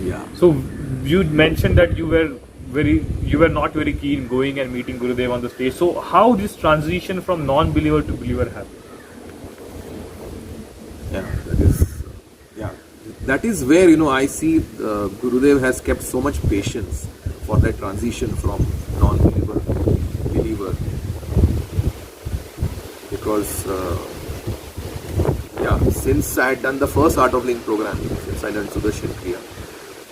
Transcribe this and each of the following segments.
Yeah. So you mentioned that you were not very keen going and meeting Gurudev on the stage. So how this transition from non-believer to believer happened? Yeah, yeah, that is where I see Gurudev has kept so much patience for that transition from non-believer to believer, because yeah, since I had done the first Art of Living program, since I learned Sudarshan Kriya,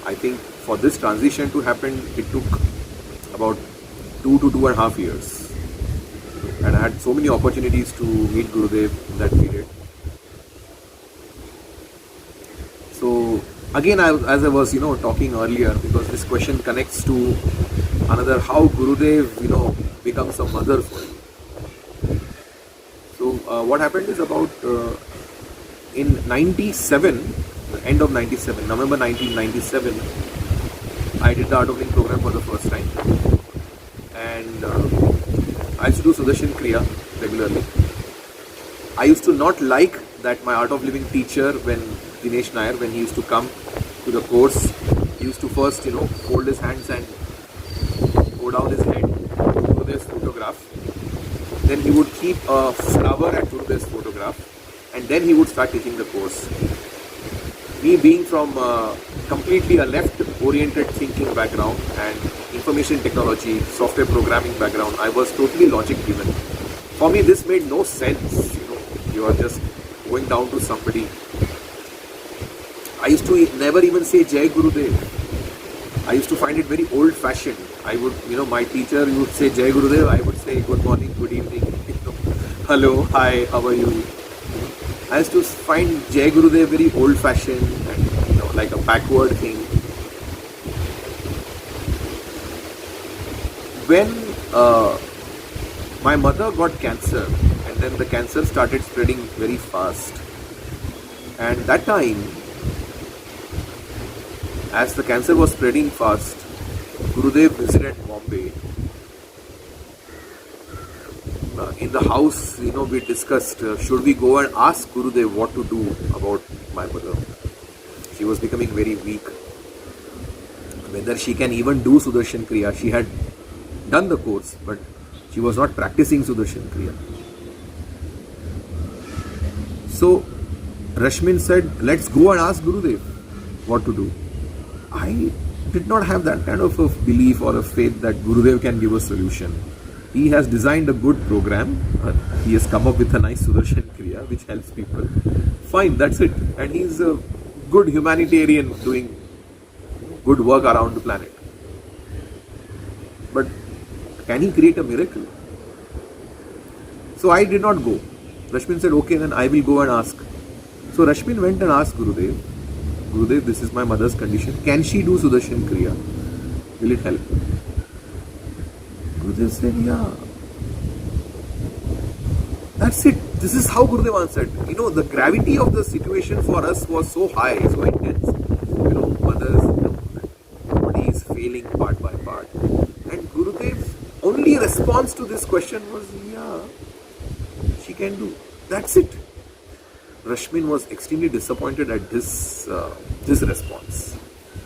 I think for this transition to happen, it took about 2 to 2.5 years, and I had so many opportunities to meet Gurudev in that period. So again, as I was talking earlier, because this question connects to another, how Gurudev becomes a mother for you. So what happened is, about in 97, end of 97, November 1997, I did the Art of Living program for the first time, and I used to do Sudarshan Kriya regularly. I used to not like that my Art of Living teacher, when Dinesh Nair, when he used to come to the course, he used to first, fold his hands and go down his head to Gurudev's photograph. Then he would keep a flower at Gurudev's photograph, and then he would start teaching the course. Me being from completely a left-oriented thinking background and information technology, software programming background, I was totally logic-driven. For me, this made no sense. You are just going down to somebody. I used to never even say Jai Gurudev. I used to find it very old-fashioned. I would, my teacher, you would say Jai Gurudev, I would say good morning, good evening, hello, hi, how are you? I used to find Jai Gurudev very old-fashioned and like a backward thing. When my mother got cancer, and then the cancer started spreading very fast, and that time, as the cancer was spreading fast, Gurudev visited Bombay. In the house, we discussed, should we go and ask Gurudev what to do about my mother. She was becoming very weak. Whether she can even do Sudarshan Kriya. She had done the course, but she was not practicing Sudarshan Kriya. So Rashmin said, let's go and ask Gurudev what to do. I did not have that kind of a belief or a faith that Gurudev can give a solution. He has designed a good program. He has come up with a nice Sudarshan Kriya which helps people. Fine, that's it. And he's a good humanitarian doing good work around the planet. But can he create a miracle? So I did not go. Rashmin said, okay, then I will go and ask. So Rashmin went and asked Gurudev, Gurudev, this is my mother's condition. Can she do Sudarshan Kriya? Will it help? Gurudev said, yeah. That's it. This is how Gurudev answered. The gravity of the situation for us was so high, so intense. Mother's body is failing part by part. And Gurudev's only response to this question was, yeah, she can do. That's it. Rashmin was extremely disappointed at this response.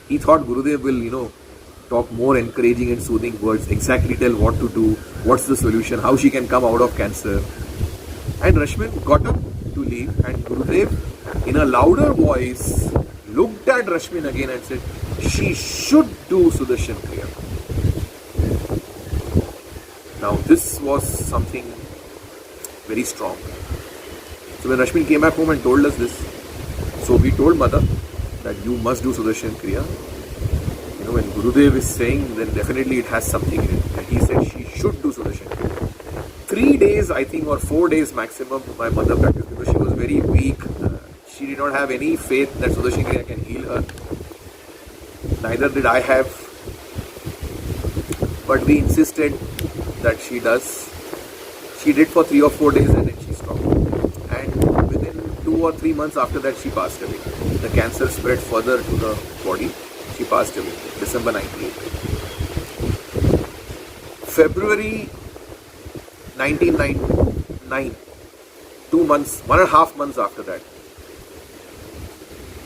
He thought Gurudev will, talk more encouraging and soothing words, exactly tell what to do, what's the solution, how she can come out of cancer. And Rashmin got up to leave, and Gurudev, in a louder voice, looked at Rashmin again and said, she should do Sudarshan Kriya. Now this was something very strong. So when Rashmin came back home and told us this, so we told mother that you must do Sudarshan Kriya. When Gurudev is saying, then definitely it has something in it. And he said she should do Sudarshan Kriya. 3 days, I think, or 4 days maximum, my mother practiced because she was very weak. She did not have any faith that Sudarshan Kriya can heal her. Neither did I have. But we insisted that she does. She did for 3 or 4 days and then she stopped. And within 2 or 3 months after that, she passed away. The cancer spread further to the body. She passed away, December 98. February 1999, 2 months, 1.5 months after that,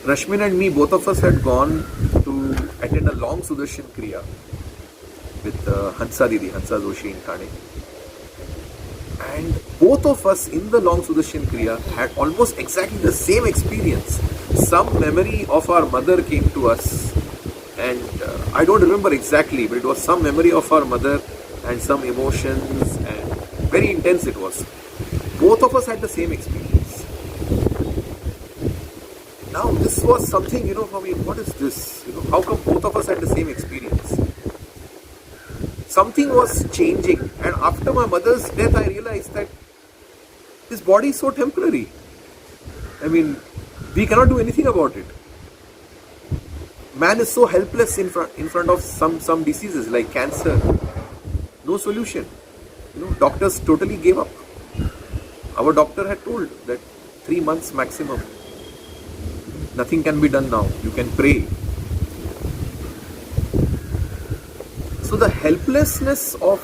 Rashmin and me, both of us had gone to attend a long Sudarshan Kriya with Hansa Didi, Hansa Joshi in Thane. And both of us in the long Sudarshan Kriya had almost exactly the same experience. Some memory of our mother came to us, and I don't remember exactly, but it was some memory of our mother and some emotions, and very intense it was. Both of us had the same experience. Now this was something, for me, what is this? How come both of us had the same experience? Something was changing, and after my mother's death I realized that this body is so temporary. I mean, we cannot do anything about it. Man is so helpless in front of some diseases like cancer. No solution. Doctors totally gave up. Our doctor had told that 3 months maximum. Nothing can be done now. You can pray. So the helplessness of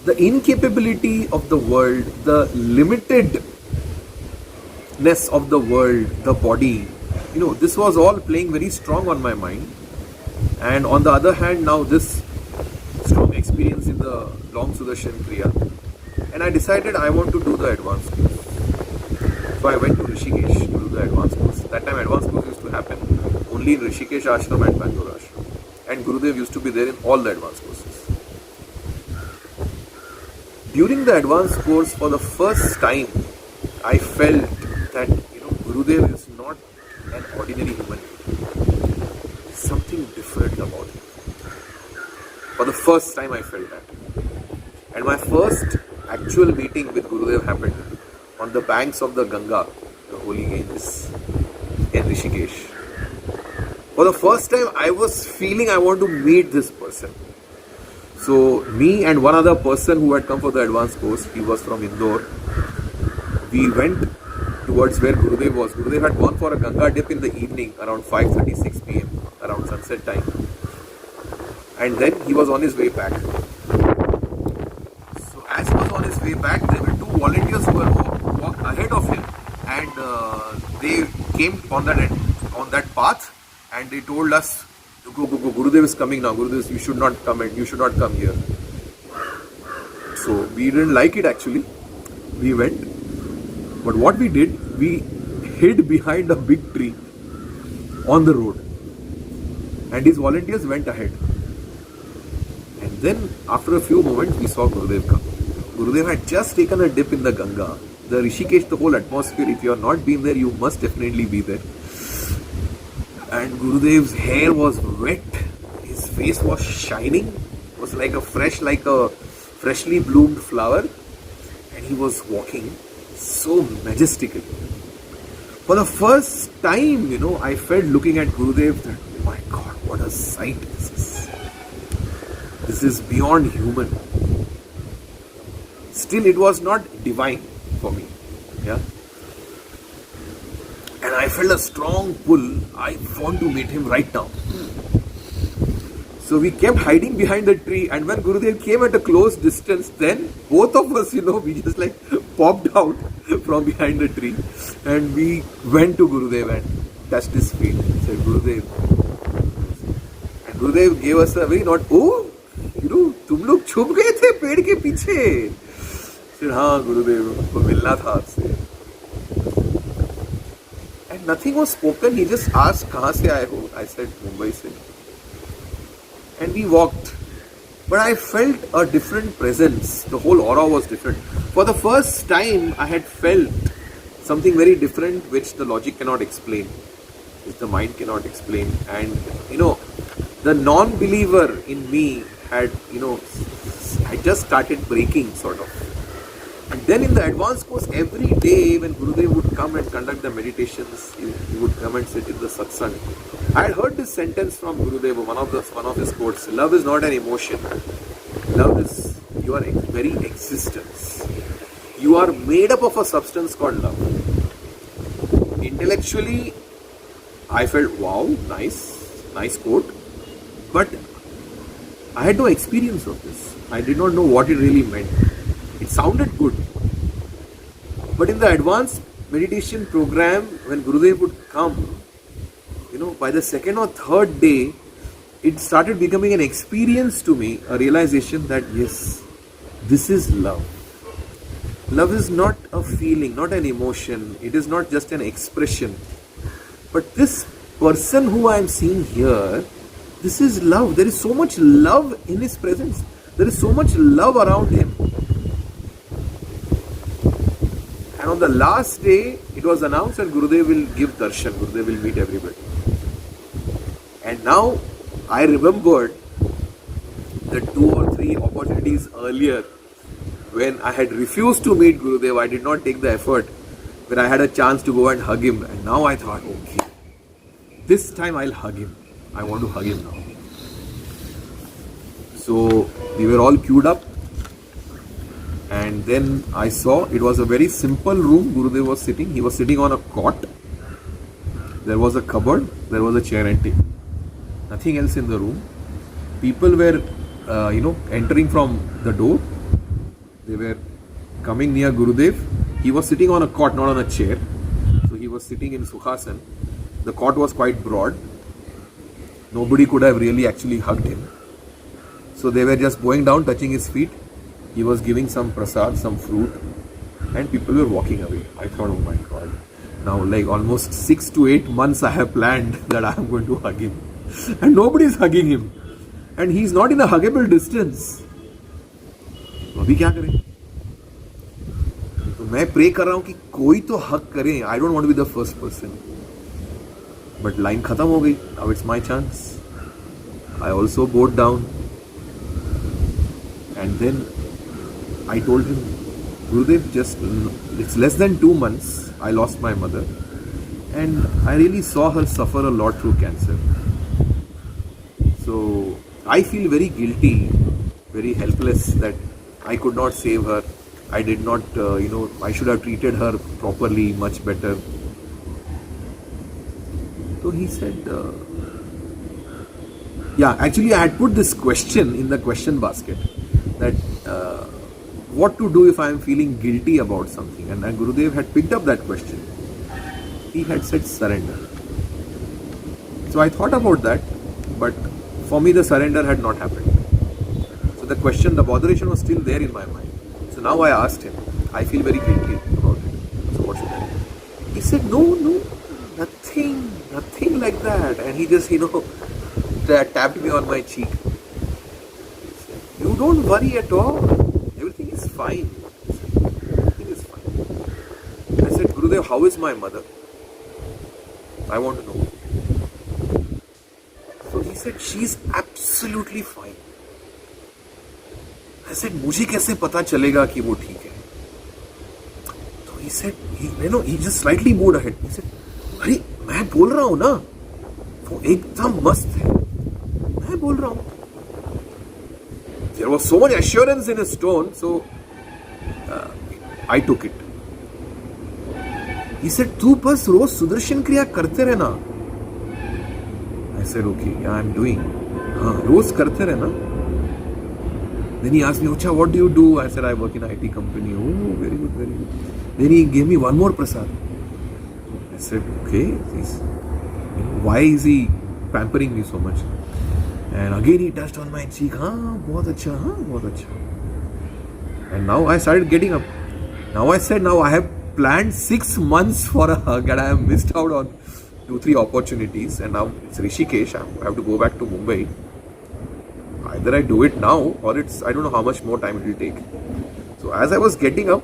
the incapability of the world, the limitedness of the world, the body, this was all playing very strong on my mind. And on the other hand, now this strong experience in the long Sudarshan Kriya, and I decided I want to do the advanced course. So I went to Rishikesh to do the advanced course. That time advanced course used to happen only in Rishikesh Ashram and Bangalore Ashram. And Gurudev used to be there in all the advanced courses. During the advanced course, for the first time, I felt that Gurudev is not an ordinary human being. Something different about him. For the first time I felt that. And my first actual meeting with Gurudev happened on the banks of the Ganga, the holy Ganges, in Rishikesh. For the first time I was feeling I want to meet this person. So me and one other person who had come for the advanced course, he was from Indore, we went towards where Gurudev was. Gurudev had gone for a Ganga dip in the evening around 5:36 p.m. around sunset time. And then he was on his way back. So as he was on his way back, there were two volunteers who were walked ahead of him, and they came on that path, and they told us, go, Gurudev is coming now. Gurudev, you should not come here. So we didn't like it actually. We went. But what we did, we hid behind a big tree on the road. And his volunteers went ahead. And then after a few moments, we saw Gurudev come. Gurudev had just taken a dip in the Ganga. The Rishikesh, the whole atmosphere, if you have not been there, you must definitely be there. And Gurudev's hair was wet. His face was shining. It was like a freshly bloomed flower. And he was walking so majestically. For the first time, I felt looking at Gurudev that, oh my God, what a sight this is. This is beyond human. Still, it was not divine for me. Yeah. And I felt a strong pull. I want to meet him right now. So we kept hiding behind the tree, and when Gurudev came at a close distance, then both of us, we just popped out from behind the tree, and we went to Gurudev and touched his feet. Said, Gurudev. And Gurudev gave us a very nod. Oh, तुम लोग छुप गए थे पेड़ के पीछे. Said, हाँ Gurudev, हमको मिलना था आपसे. And nothing was spoken. He just asked, कहाँ से आए हो? I said, Mumbai से. And we walked. But I felt a different presence. The whole aura was different. For the first time, I had felt something very different which the logic cannot explain, which the mind cannot explain. And, the non-believer in me had, I just started breaking sort of. And then in the advanced course, every day when Gurudev would come and conduct the meditations, he would come and sit in the satsang. I had heard this sentence from Gurudev, one of his quotes. Love is not an emotion. Love is your very existence. You are made up of a substance called love. Intellectually, I felt, wow, nice quote. But I had no experience of this. I did not know what it really meant. It sounded good. But in the advanced meditation program, when Gurudev would come, by the second or third day, it started becoming an experience to me, a realization that yes, this is love. Love is not a feeling, not an emotion. It is not just an expression. But this person who I am seeing here, this is love. There is so much love in his presence. There is so much love around him. And on the last day, it was announced that Gurudev will give darshan. Gurudev will meet everybody. And now, I remembered the 2 or 3 opportunities earlier when I had refused to meet Gurudev. I did not take the effort when I had a chance to go and hug him. And now I thought, okay, this time I'll hug him. I want to hug him now. So we were all queued up. And then I saw it was a very simple room. Gurudev was sitting. He was sitting on a cot. There was a cupboard. There was a chair and table. Nothing else in the room. People were, entering from the door. They were coming near Gurudev. He was sitting on a cot, not on a chair. So he was sitting in Sukhasan. The cot was quite broad. Nobody could have really actually hugged him. So they were just going down, touching his feet. He was giving some prasad, some fruit. And people were walking away. I thought, oh my God. Now like almost 6 to 8 months I have planned that I am going to hug him. And nobody is hugging him. And he is not in a huggable distance. अभी क्या करें? तो मैं pray कर रहा हूँ कि कोई तो हक करे. I don't want to be the first person. But line खत्म हो गई. Now it's my chance. I also bowed down. And then I told him, Gurudev, it's less than 2 months. I lost my mother. And I really saw her suffer a lot through cancer. So I feel very guilty, very helpless that I could not save her. I did not, I should have treated her properly, much better. So he said, actually I had put this question in the question basket that what to do if I am feeling guilty about something. And Gurudev had picked up that question. He had said surrender. So I thought about that, but for me the surrender had not happened. So the question, the botheration was still there in my mind. So now I asked him, I feel very guilty about it. So what should I do? He said, no, nothing like that. And he just, tapped me on my cheek. He said, you don't worry at all. Everything is fine. He said, everything is fine. I said, Gurudev, how is my mother? I want to know. So he said, she's absolutely fine. I said, मुझे कैसे पता चलेगा कि वो ठीक है? So he said, he just slightly moved ahead. He said, अरे मैं बोल रहा हूँ ना, वो एकदम मस्त है. मैं बोल रहा हूँ. There was so much assurance in his tone, so I took it. He said, तू बस रोज सुदर्शन क्रिया करते रहना. I said, okay, yeah, I'm doing. हाँ, रोज करते रहना. Then he asked me, Ocha, what do you do? I said, I work in an IT company. Oh, very good, very good. Then he gave me one more prasad. I said, okay, why is he pampering me so much? And again he touched on my cheek. बहुत अच्छा. And now I started getting up. Now I said, now I have planned 6 months for a hug and I have missed out on 2-3 opportunities. And now it's Rishikesh. I have to go back to Mumbai. Either I do it now or I don't know how much more time it will take. So as I was getting up,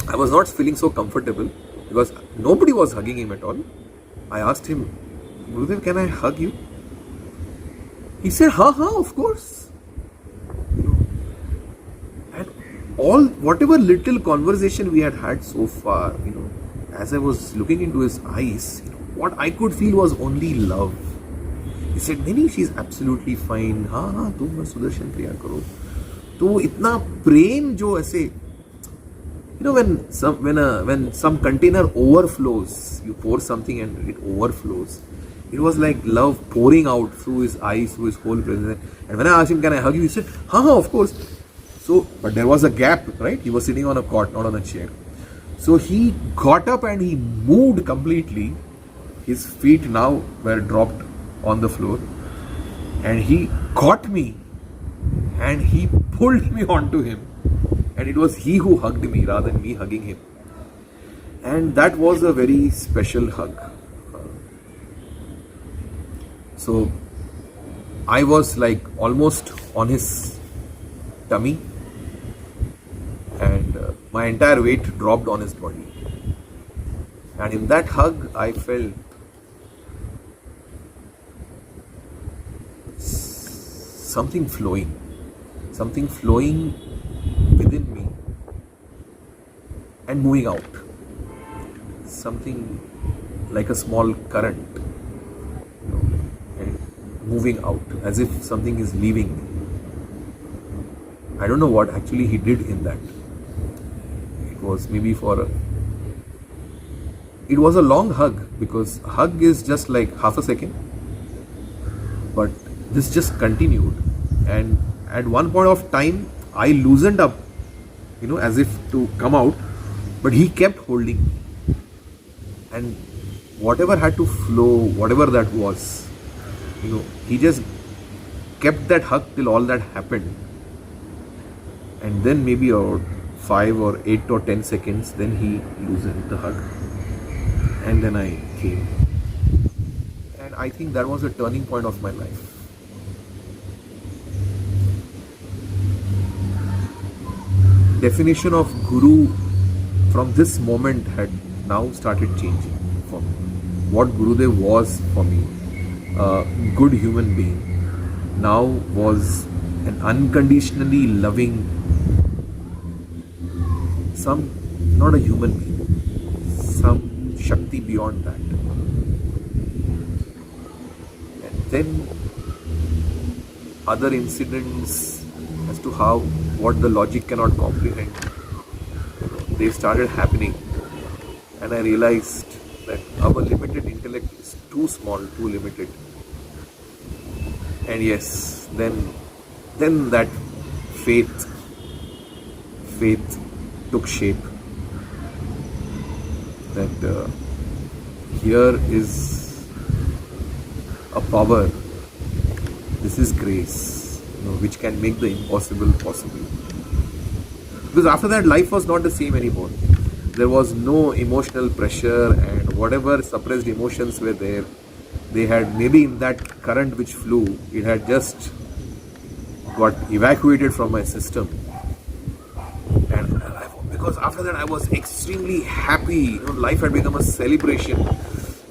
I was not feeling so comfortable because nobody was hugging him at all. I asked him, Gurudev, can I hug you? He said, of course. And whatever little conversation we had so far, as I was looking into his eyes, what I could feel was only love. He said, Nini, she's absolutely fine. तुम बस सुदर्शन क्रिया करो. तो इतना प्रेम जो ऐसे, when some container overflows, you pour something and it overflows. It was like love pouring out through his eyes, through his whole presence. And when I asked him, can I hug you? He said, of course. So, but there was a gap, right? He was sitting on a cot, not on a chair. So he got up and he moved completely. his feet now were dropped on the floor, and he caught me and he pulled me onto him, and it was he who hugged me rather than me hugging him. And that was a very special hug. So I was like almost on his tummy, and my entire weight dropped on his body. And in that hug, I felt something flowing within me and moving out. Something like a small current, and moving out as if something is leaving me. I don't know what actually he did in that. It was maybe it was a long hug, because a hug is just like half a second, but this just continued, and at one point of time I loosened up, as if to come out, but he kept holding me, and whatever had to flow, whatever that was, he just kept that hug till all that happened. And then maybe about 5 or 8 or 10 seconds, then he loosened the hug, and then I came. And I think that was a turning point of my life. Definition of guru from this moment had now started changing for me. What Gurudev was for me, a good human being, now was an unconditionally loving, not a human being, some Shakti beyond that. And then other incidents as to what the logic cannot comprehend, they started happening, and I realized that our limited intellect is too small, too limited. And yes, then that faith took shape, that here is a power, this is grace, which can make the impossible possible. Because after that, life was not the same anymore. There was no emotional pressure, and whatever suppressed emotions were there, they had maybe in that current which flew, it had just got evacuated from my system. And because after that I was extremely happy, life had become a celebration,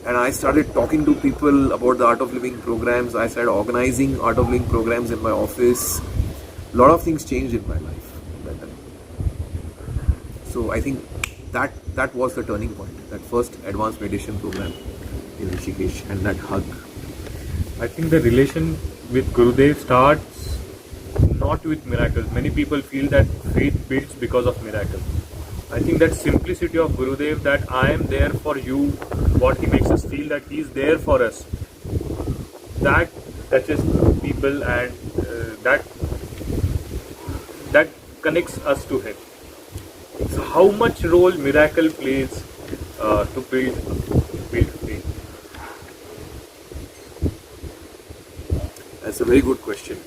and I started talking to people about the Art of Living programs. I started organizing Art of Living programs in my office. A lot of things changed in my life that time. So I think that was the turning point, that first advanced meditation program in Rishikesh, and that hug. I think the relation with Gurudev starts not with miracles. Many people feel that faith builds because of miracles. I think that simplicity of Gurudev, that I am there for you, what he makes us feel that he is there for us, that touches people, and that connects us to him. So how much role miracle plays to build faith? That's a very good question.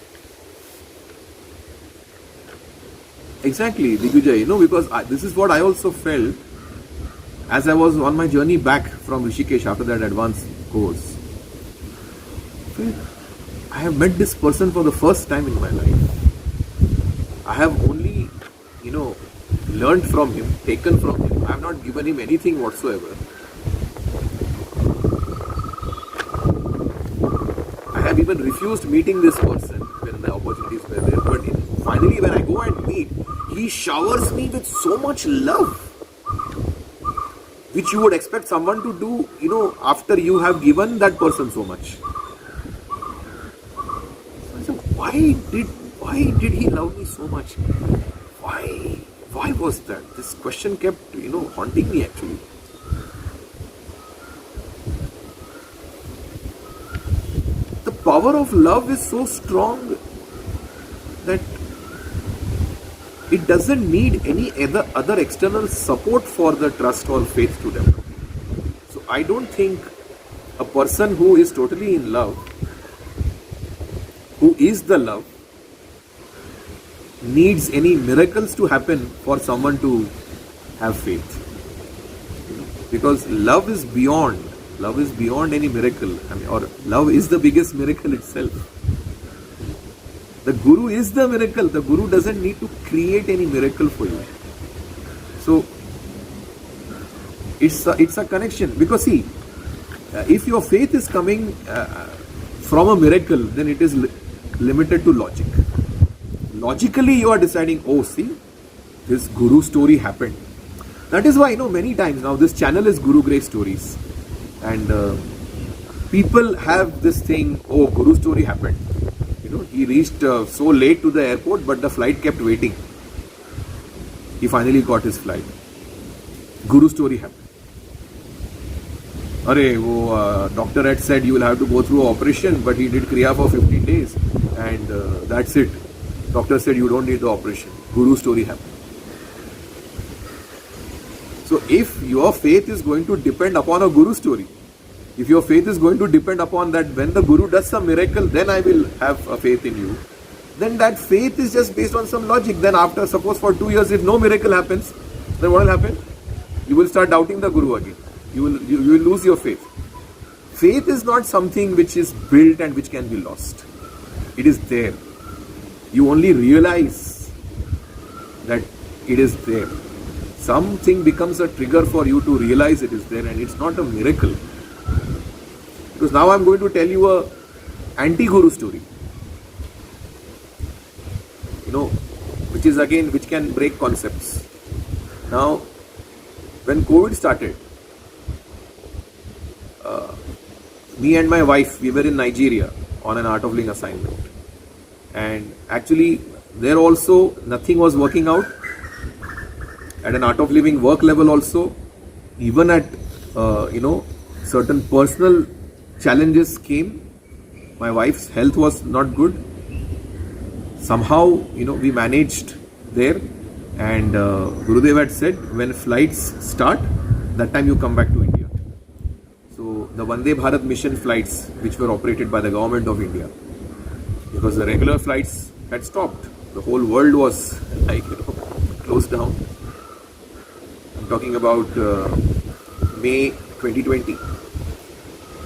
Exactly, Digvijay, because this is what I also felt as I was on my journey back from Rishikesh after that advanced course. I have met this person for the first time in my life. I have only, learned from him, taken from him. I have not given him anything whatsoever. I have even refused meeting this person when the opportunities were there. But finally, when I go and meet, he showers me with so much love, which you would expect someone to do, after you have given that person so much. So I said, why did he love me so much? Why was that? This question kept, haunting me actually. The power of love is so strong that it doesn't need any other external support for the trust or faith to develop. So I don't think a person who is totally in love, who is the love, needs any miracles to happen for someone to have faith. Because love is beyond any miracle. I mean, or love is the biggest miracle itself. The Guru is the miracle. The Guru doesn't need to create any miracle for you. So it's a connection. Because see, if your faith is coming from a miracle, then it is limited to logic. Logically, you are deciding, oh, see, this Guru story happened. That is why, many times now this channel is Guru Grace Stories. And people have this thing, oh, Guru story happened. He reached so late to the airport, but the flight kept waiting. He finally got his flight. Guru story happened. Doctor had said you will have to go through operation, but he did Kriya for 15 days. And that's it. Doctor said you don't need the operation. Guru story happened. So if your faith is going to depend upon a Guru story, if your faith is going to depend upon that when the Guru does some miracle, then I will have a faith in you, then that faith is just based on some logic. Then after, suppose for 2 years, if no miracle happens, then what will happen? You will start doubting the Guru again. You will lose your faith. Faith is not something which is built and which can be lost. It is there. You only realize that it is there. Something becomes a trigger for you to realize it is there, and it's not a miracle. Because now I'm going to tell you a anti-Guru story. Which can break concepts. Now, when COVID started, me and my wife, we were in Nigeria on an Art of Living assignment. And actually, there also, nothing was working out. At an Art of Living work level also, even at, certain personal challenges came. My wife's health was not good. Somehow, we managed there. And Gurudev had said, when flights start, that time you come back to India. So the Vande Bharat mission flights, which were operated by the government of India, because the regular flights had stopped. The whole world was closed down. I'm talking about May 2020.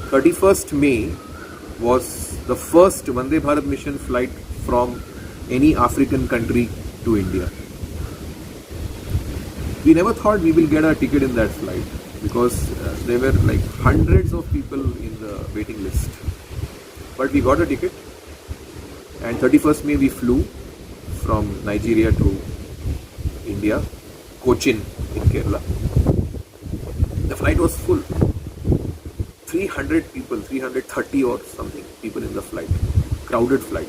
31st May was the first Vande Bharat mission flight from any African country to India. We never thought we will get a ticket in that flight because there were like hundreds of people in the waiting list. But we got a ticket, and 31st May we flew from Nigeria to India, Cochin in Kerala. The flight was full. 300 people, 330 or something people in the flight. Crowded flight.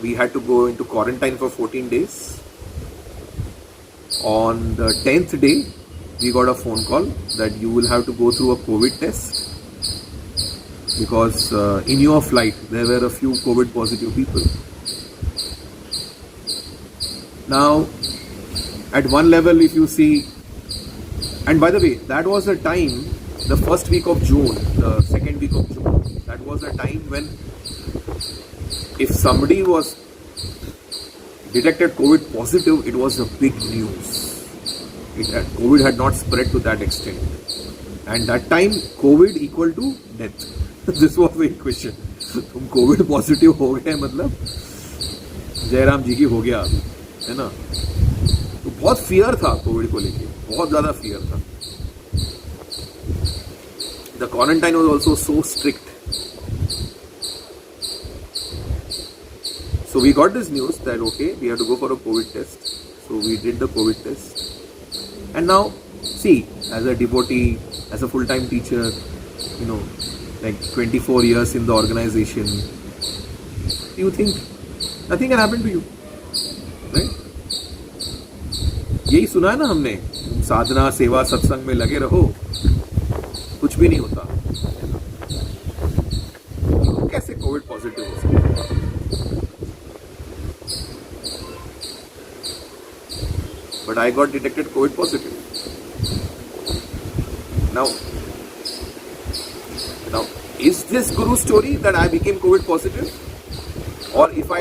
We had to go into quarantine for 14 days. On the 10th day, we got a phone call that you will have to go through a COVID test because in your flight there were a few COVID positive people. Now, at one level, if you see, and by the way, that was a time, the first week of June, the second week of June, that was a time when if somebody was detected COVID positive, it was a big news. COVID had not spread to that extent. And that time, COVID equal to death. This was the equation. तुम COVID positive हो गए मतलब जयराम जी की हो गया है ना. तो बहुत फियर था कोविड को लेके, बहुत ज़्यादा फियर था. The quarantine was also so strict. So we got this news that okay, we have to go for a COVID test. So we did the COVID test. And now, see, as a devotee, as a full-time teacher, like 24 years in the organization, you think nothing can happen to you, right? यही सुना है ना हमने, साधना सेवा सत्संग में लगे रहो, कुछ भी नहीं होता. कैसे कोविड पॉजिटिव हो सकता है? But I got detected COVID positive. Now, Now, is this Guru story that I became COVID positive? Or if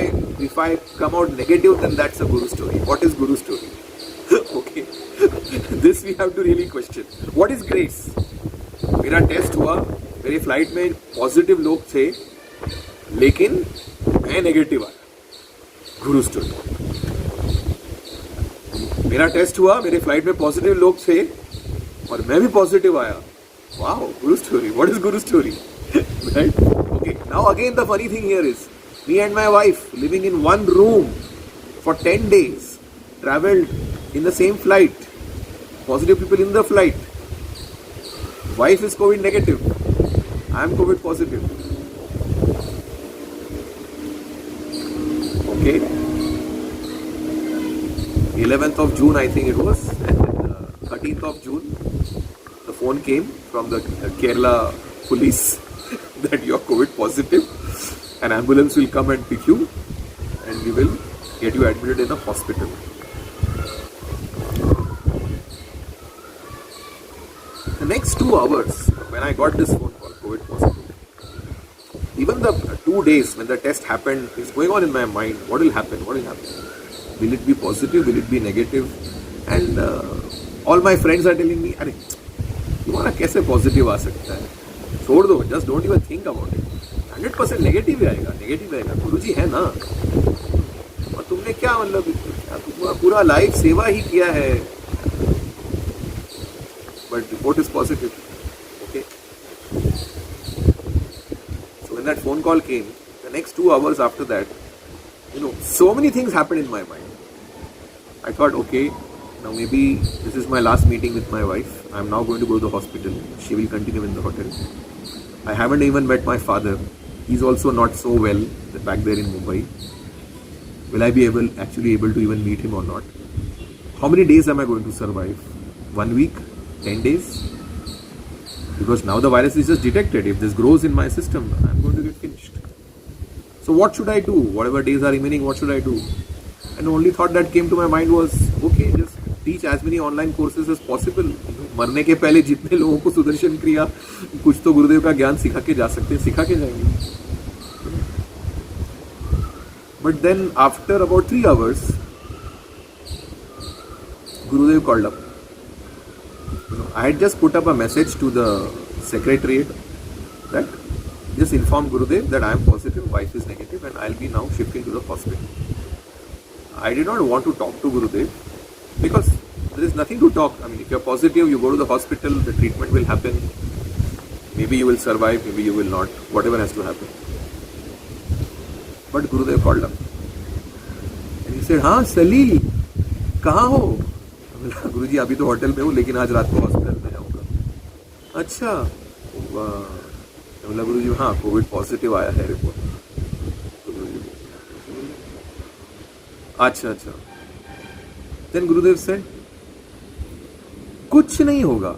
I come out negative, then that's a Guru story. What is Guru story? Okay, this we have to really question. What is grace? मेरा test हुआ, मेरे flight में positive लोग थे, लेकिन मैं negative आया. गुरु story. मेरा टेस्ट हुआ, मेरे फ्लाइट में पॉजिटिव लोग थे और मैं भी पॉजिटिव आया. Wow, Guru story. What is Guru story? Right? Okay. Now again the funny thing here is, me and my wife living in one room for 10 days, traveled in the same flight, positive people in the flight. Wife is COVID negative. I am COVID positive. Okay. 11th of June I think it was, and 13th of June the phone came from the Kerala police that you are COVID positive. An ambulance will come and pick you and we will get you admitted in a hospital. The next 2 hours when I got this phone call, COVID positive, even the 2 days when the test happened is going on in my mind. What will happen? What will happen? Will it be positive? Will it be negative? And all my friends are telling me, अरे तुम्हारा कैसे positive आ सकता है, छोड़ दो, just don't even think about it. 100% negative ही आएगा, negative आएगा. गुरुजी है ना, और तुमने क्या मतलब पूरा लाइफ सेवा ही किया है, but report is positive. Okay. So when that phone call came, the next 2 hours after that, so many things happened in my mind. I thought, okay, now maybe this is my last meeting with my wife. I'm now going to go to the hospital. She will continue in the hotel. I haven't even met my father. He's also not so well back there in Mumbai. Will I be actually able to even meet him or not? How many days am I going to survive? 1 week? 10 days? Because now the virus is just detected. If this grows in my system, I'm going to get finished. So what should I do? Whatever days are remaining, what should I do? And the only thought that came to my mind was, okay, just teach as many online courses as possible. मरने के पहले जितने लोगों को सुदर्शन क्रिया, कुछ तो गुरुदेव का ज्ञान सिखा के जा सकते हैं, सिखा के जाएंगे. But then after about 3 hours, Gurudev called up. I had just put up a message to the secretariat that just inform Gurudev that I am positive, wife is negative, and I'll be now shifting to the hospital. I did not want to talk to Gurudev because there is nothing to talk. I mean, if you're positive, you go to the hospital, the treatment will happen. Maybe you will survive, maybe you will not. Whatever has to happen. But Gurudev called up. And he said, हाँ सलील, कहाँ हो? गुरुजी अभी तो hotel में हूँ, लेकिन आज रात को हॉस्पिटल में आऊँगा. अच्छा, बोला गुरुजी हाँ कोविड पॉजिटिव आया है रिपोर्ट. अच्छा. देन गुरुदेव सेड, कुछ नहीं होगा,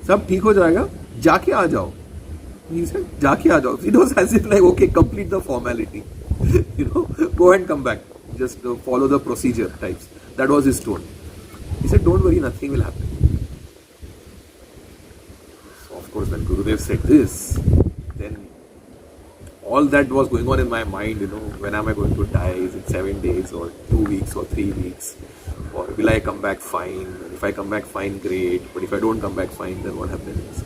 सब ठीक हो जाएगा, जाके आ जाओ. जाके आ जाओ. It was as if like, okay, complete the formality. Go and come back. Just follow the procedure types. That was his tone. He said, don't worry, nothing will happen. So of course, when Gurudev said this, then all that was going on in my mind, when am I going to die? Is it 7 days or 2 weeks or 3 weeks? Or will I come back fine? If I come back fine, great. But if I don't come back fine, then what happens?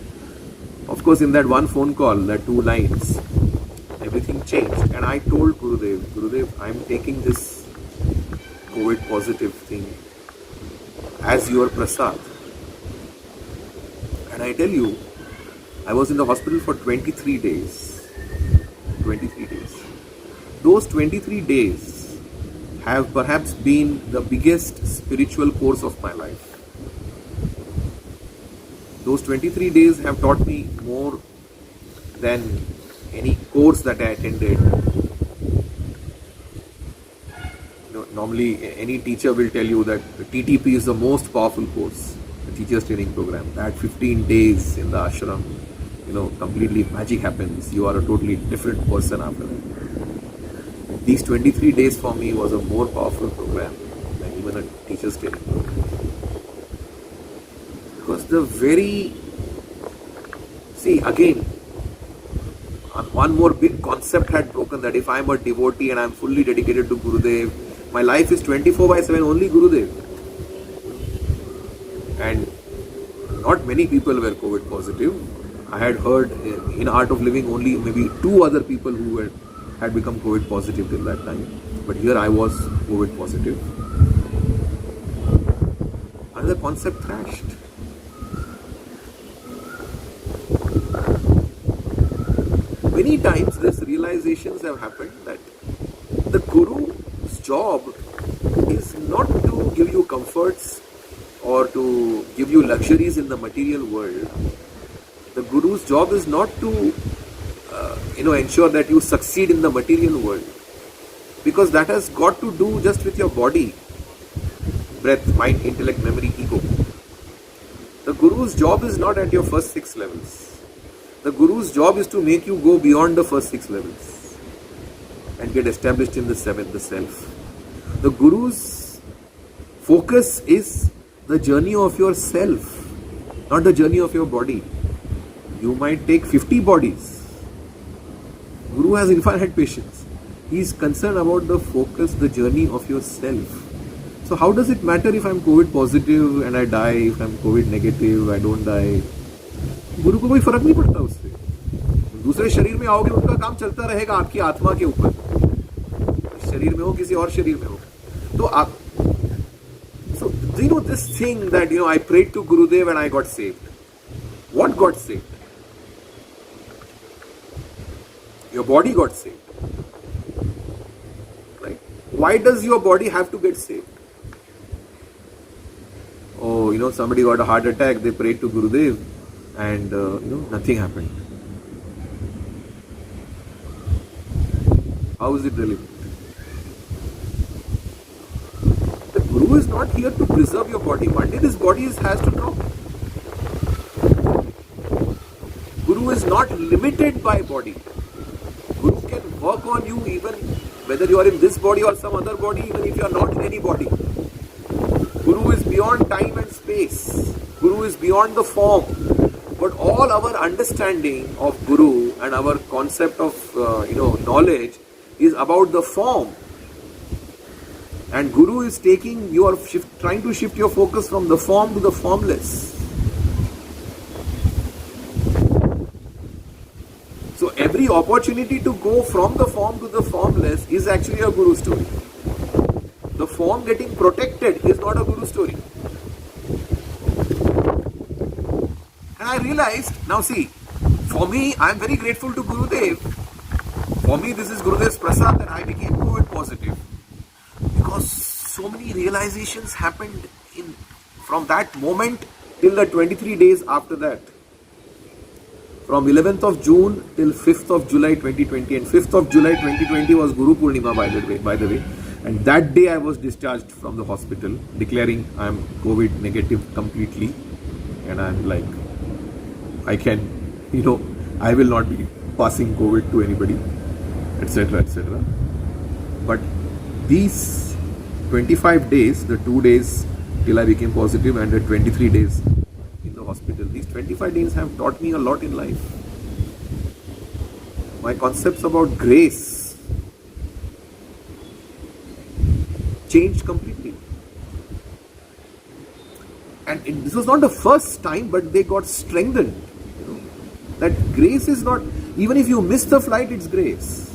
Of course, in that one phone call, that 2 lines, everything changed. And I told Gurudev, I'm taking this COVID positive thing as your prasad. And I tell you, I was in the hospital for 23 days. 23 days. Those 23 days have perhaps been the biggest spiritual course of my life. Those 23 days have taught me more than any course that I attended. Normally, any teacher will tell you that the TTP is the most powerful course, the Teachers Training Program. That 15 days in the ashram, completely magic happens. You are a totally different person after that. These 23 days for me was a more powerful program than even a teacher's training program. Because See, again, one more big concept had broken, that if I am a devotee and I am fully dedicated to Gurudev, my life is 24/7 only Gurudev. And not many people were COVID positive. I had heard in Art of Living only maybe 2 other people who had become COVID positive till that time. But here I was COVID positive. Another concept crashed. Many times these realizations have happened that the Guru's job is not to give you comforts or to give you luxuries in the material world. The Guru's job is not to ensure that you succeed in the material world, because that has got to do just with your body, breath, mind, intellect, memory, ego. The Guru's job is not at your first 6 levels. The Guru's job is to make you go beyond the first 6 levels and get established in the 7th, the self. The Guru's focus is the journey of yourself, not the journey of your body. You might take 50 bodies. Guru has infinite patience. He is concerned about the focus, the journey of yourself. So how does it matter if I'm COVID positive and I die, if I'm COVID negative, I don't die? गुरु को कोई फर्क नहीं पड़ता उससे. दूसरे शरीर में आओगे, उनका काम चलता रहेगा आपकी आत्मा के ऊपर. शरीर में हो, किसी और शरीर में हो. तो आप, so this thing that I prayed to Gurudev and I got saved. What got saved? Your body got saved. Right? Why does your body have to get saved? Oh, somebody got a heart attack, they prayed to Gurudev and nothing happened. How is it relevant? The Guru is not here to preserve your body. One day this body has to drop. Guru is not limited by body. Guru can work on you even whether you are in this body or some other body, even if you are not in any body. Guru is beyond time and space. Guru is beyond the form. But all our understanding of Guru and our concept of knowledge is about the form. And Guru is trying to shift your focus from the form to the formless. So every opportunity to go from the form to the formless is actually a Guru story. The form getting protected is not a Guru story. And I realized, now see, for me, I am very grateful to Gurudev. For me, this is Gurudev's prasad that I became COVID positive. Because so many realizations happened from that moment till the 23 days after that. From 11th of June till 5th of July 2020. And 5th of July 2020 was Guru Purnima, by the way. And that day I was discharged from the hospital, declaring I am COVID negative completely. And I'm like, I will not be passing COVID to anybody, etc., etc. But these 25 days, the 2 days till I became positive and the 23 days in the hospital, these 25 days have taught me a lot in life. My concepts about grace changed completely. And this was not the first time, but they got strengthened. That grace is not, even if you miss the flight, it's grace.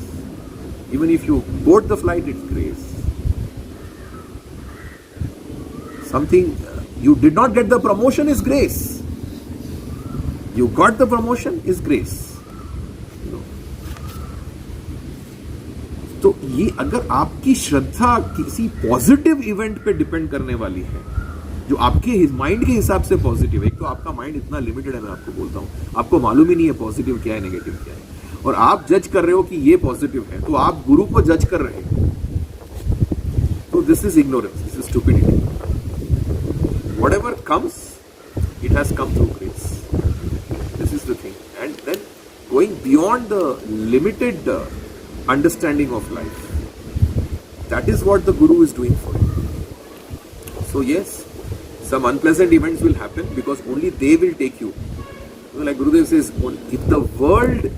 Even if you board the flight, it's grace. Something, you did not get the promotion is grace. You got the promotion is grace. तो ये अगर आपकी श्रद्धा किसी positive event पे depend करने वाली है, जो आपके माइंड के हिसाब से पॉजिटिव है, एक तो आपका माइंड इतना लिमिटेड है, मैं आपको बोलता हूँ, आपको मालूम ही नहीं है पॉजिटिव क्या है, नेगेटिव क्या है, और आप जज कर रहे हो कि ये पॉजिटिव है, तो आप गुरु को जज कर रहे हो. तो this is ignorance, this is stupidity. Whatever comes, it has come through grace. This is the thing. And then going beyond the limited understanding of life, that is what the Guru is doing for you. So yes, some unpleasant events will happen because only they will take you Like Gurudev says, if the world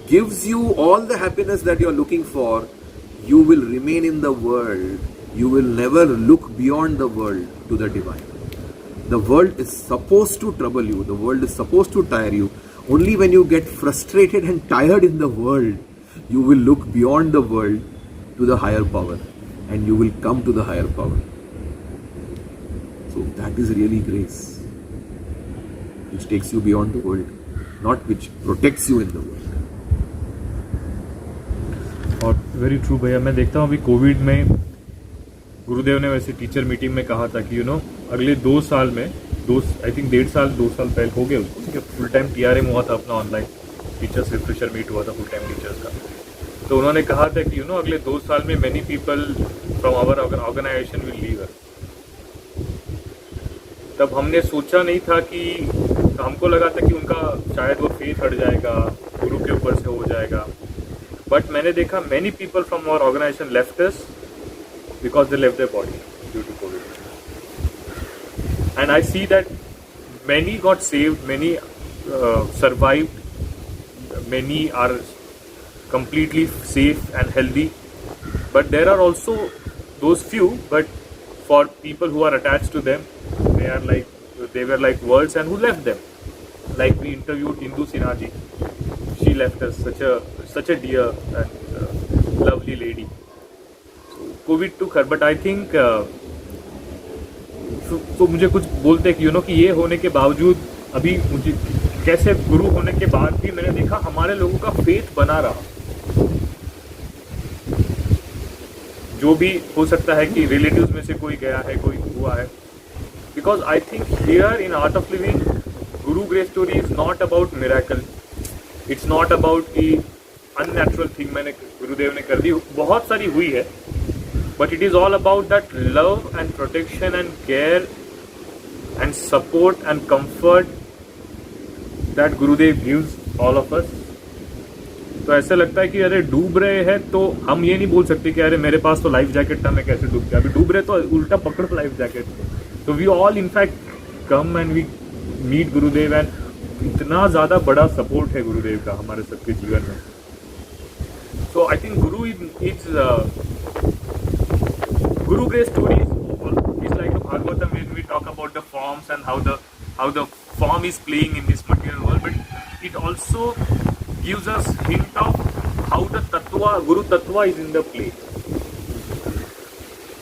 gives you all the happiness that you are looking for, you will remain in the world. You will never look beyond the world to the divine. The world is supposed to trouble you. The world is supposed to tire you. Only when you get frustrated and tired in the world, you will look beyond the world to the higher power, and you will come to the higher power. So that is really grace, which takes you beyond the world, not which protects you in the world. और very true भैया, मैं देखता हूँ अभी Covid में गुरुदेव ने वैसे teacher meeting में कहा था कि अगले 2 साल में, आई थिंक 2 साल पहले हो गए उसको, फुल टाइम TRM हुआ था अपना ऑनलाइन, टीचर्स रिफ्रेशर मीट हुआ था फुल टाइम टीचर्स का। तो उन्होंने कहा था कि अगले 2 साल में many people from our organisation will leave us. तब हमने सोचा नहीं था कि, हमको लगा था कि उनका शायद वो फेथ हट जाएगा, गुरु के ऊपर से हो जाएगा। बट मैंने देखा many people from our organisation left us because they left their body due to Covid. And I see that many got saved, many survived, many are completely safe and healthy, but there are also those few, but for people who are attached to them, they were like worlds and who left them. Like we interviewed Indu Sinha ji, she left us, such a dear and lovely lady. So COVID took her, but I think तो मुझे कुछ बोलते कि कि ये होने के बावजूद अभी मुझे कैसे गुरु होने के बाद भी मैंने देखा हमारे लोगों का फेथ बना रहा। जो भी हो सकता है कि रिलेटिव्स में से कोई गया है, कोई हुआ है, because I think here in Art of Living guru grace story is not about miracle, it's not about की अननेचुरल थिंग मैंने गुरुदेव ने कर दी, बहुत सारी हुई है, but it is all about that love and protection and care and support and comfort that Gurudev gives all of us. तो ऐसा लगता है कि अरे डूब रहे हैं तो हम ये नहीं बोल सकते कि अरे मेरे पास तो लाइफ जैकेट था, मैं कैसे डूब गया। अभी डूब रहे तो उल्टा पकड़ो लाइफ जैकेट। तो we all in fact come and we meet Gurudev, and इतना ज़्यादा बड़ा सपोर्ट है गुरुदेव का हमारे सबके जीवन में। So I think Guru Grace story is like the Bhagavatam when we talk about the forms and how the form is playing in this material world, but it also gives us hint of how the Guru Tattva is in the play.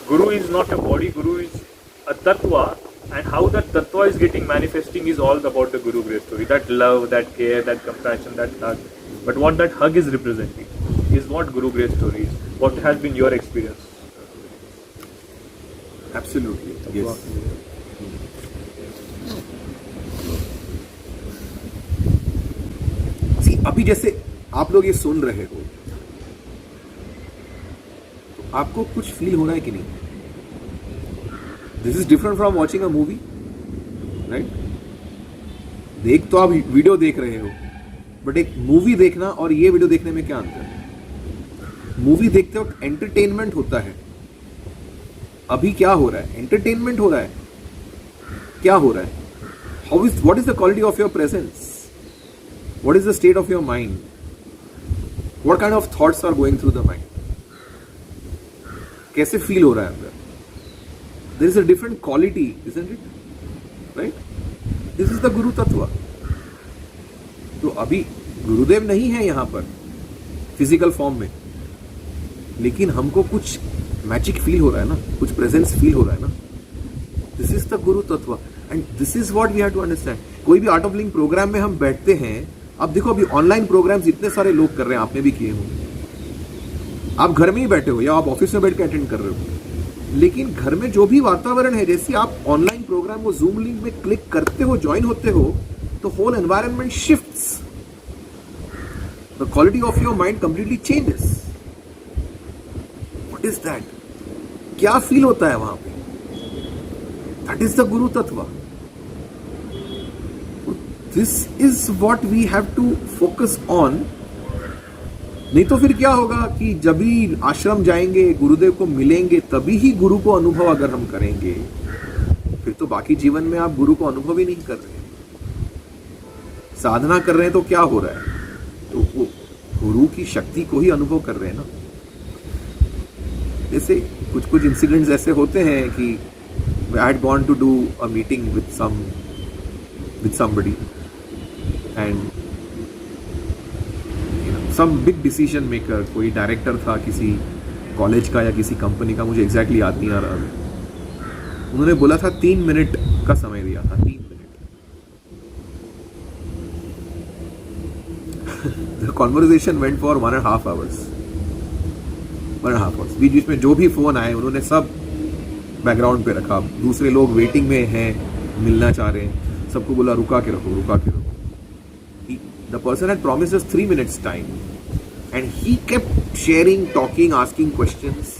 Guru is not a body, Guru is a Tattva, and how that Tattva is getting manifesting is all about the Guru Grace story. That love, that care, that compassion, that hug. But what that hug is representing is what Guru Grace story is. What has been your experience? Absolutely, yes. See, अभी जैसे आप लोग ये सुन रहे हो तो आपको कुछ फील हो रहा है कि नहीं? This is different from watching a movie, right? देख तो आप वीडियो देख रहे हो, बट एक मूवी देखना और ये वीडियो देखने में क्या अंतर है? मूवी देखते वक्त एंटरटेनमेंट होता है। अभी क्या हो रहा है? एंटरटेनमेंट हो रहा है। क्या हो रहा है? What is the quality of your presence? What is the state of your mind? What kind of thoughts are going through the mind? कैसे फील हो रहा है अंदर? There is a different quality, isn't it? Right? This is the guru tattva. तो अभी गुरुदेव नहीं है यहां पर फिजिकल फॉर्म में, लेकिन हमको कुछ मैजिक फील हो रहा है ना, कुछ प्रेजेंस फील हो रहा है ना। This is the guru tattva and this is what we have to understand. कोई भी आर्ट ऑफ लिविंग प्रोग्राम में हम बैठते हैं, अब देखो अभी ऑनलाइन प्रोग्राम्स इतने सारे लोग कर रहे हैं, आपने भी किए होंगे। आप घर में ही बैठे हो या आप ऑफिस में बैठ के अटेंड कर रहे हो, लेकिन घर में जो भी वातावरण है, जैसे आप ऑनलाइन प्रोग्राम को जूम लिंक में क्लिक करते हो, ज्वाइन होते हो, तो whole environment shifts, the quality of your mind completely changes. What is that? क्या फील होता है वहां पे? That is the गुरु तत्व। This is what we have to focus on। नहीं तो फिर क्या होगा कि जब भी आश्रम जाएंगे, गुरुदेव को मिलेंगे, तभी ही गुरु को अनुभव अगर हम करेंगे, फिर तो बाकी जीवन में आप गुरु को अनुभव ही नहीं कर रहे। साधना कर रहे हैं तो क्या हो रहा है, तो वो गुरु की शक्ति को ही अनुभव कर रहे हैं ना। जैसे कुछ कुछ इंसिडेंट्स ऐसे होते हैं कि I had gone to do a meeting with somebody and some big decision maker, कोई डायरेक्टर था किसी कॉलेज का या किसी कंपनी का, मुझे एग्जैक्टली याद नहीं आ रहा। उन्होंने बोला था 3 मिनट का समय दिया था, 3 minute. The conversation went for 1.5 hours। 1.5 hours बीच में जो भी फोन आए उन्होंने सब बैकग्राउंड पे रखा। दूसरे लोग वेटिंग में हैं, मिलना चाह रहे हैं, सबको बोला रुका के रखो, रुका के रखो। The person had promised us 3 minutes time, and he kept sharing, talking, asking questions.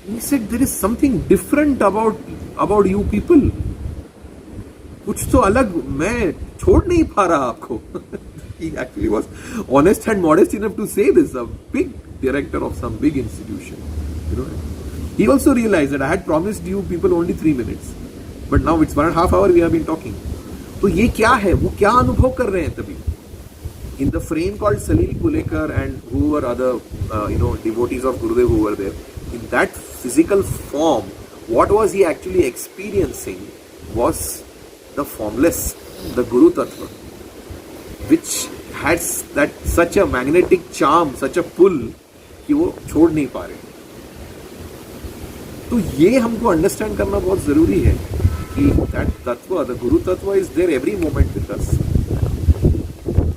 He said there is something different about you people. कुछ तो अलग, मैं छोड़ नहीं पा रहा आपको। He actually was honest and modest enough to say this. A big director of some big institution, you know. He also realized that I had promised you people only 3 minutes, but now it's 1.5 hours we have been talking. तो ये क्या है, वो क्या अनुभव कर रहे हैं तभी। In the frame called Salil Kulekar and who were other devotees of Gurudev who were there, in that physical form, what was he actually experiencing was the formless, the Guru Tattva, which had that such a magnetic charm, such a pull कि वो छोड़ नहीं पा रहे। तो ये हमको understand करना बहुत जरूरी है कि that तत्व, the गुरु तत्व is there every moment with us,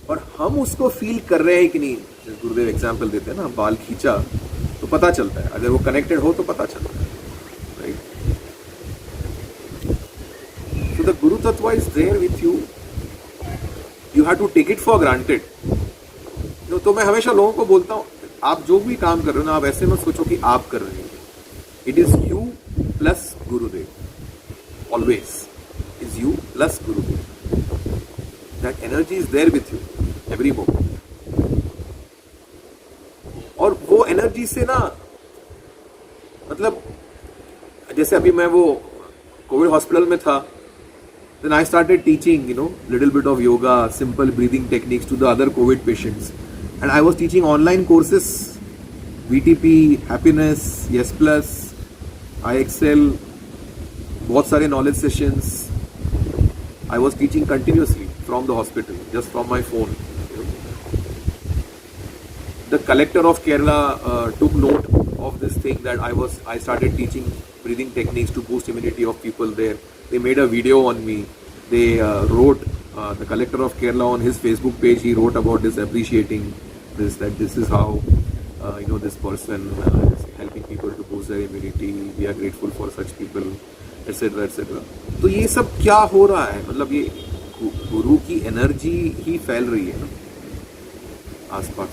और हम उसको फील कर रहे हैं कि नहीं। जैसे गुरुदेव एग्जाम्पल देते हैं ना, बाल खींचा तो पता चलता है, अगर वो कनेक्टेड हो तो पता चलता है, right. So the guru tattva is there with you, you have to take it for granted. तो मैं हमेशा लोगों को बोलता हूँ, आप जो भी काम कर रहे हो ना, आप ऐसे मत सोचो कि आप कर रहे हो। It is you plus Gurudev, always is you plus Gurudev. That energy is there with you every moment. और वो एनर्जी से ना, मतलब जैसे अभी मैं वो कोविड हॉस्पिटल में था, then I started teaching, little bit of yoga, simple breathing techniques to the other COVID patients, and I was teaching online courses, VTP, Happiness, Yes Plus, IXL, बहुत सारे knowledge sessions I was teaching continuously from the hospital, just from my phone. The collector of Kerala took note of this thing that I started teaching breathing techniques to boost immunity of people there. They made a video on me. They wrote, the collector of Kerala on his Facebook page, he wrote about this, appreciating this, that this is how this person is helping people to boost their immunity. We are grateful for such people, etc. etc. तो ये सब क्या हो रहा है, मतलब ये गुरु की एनर्जी ही फैल रही है ना आसपास,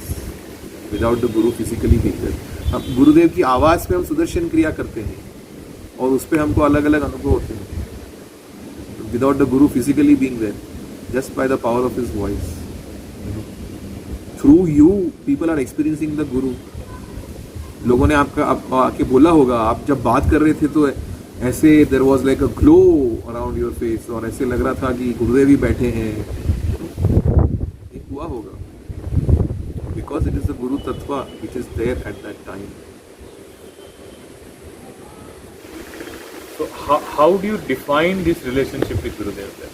without the guru physically being there. हम गुरुदेव की आवाज पे हम सुदर्शन क्रिया करते हैं और उस पे हमको अलग अलग अनुभव होते हैं, without the guru physically being there, just by the power of his voice, through you people are experiencing the guru. लोगों ने आपका आके बोला होगा, आप जब बात कर रहे थे तो ऐसे there was like a glow around your face, और ऐसे लग रहा था कि गुरुदेव ही बैठे हैं। ये हुआ होगा because it is the guru tattva which is there at that time. So how do you define this relationship with Gurudev then?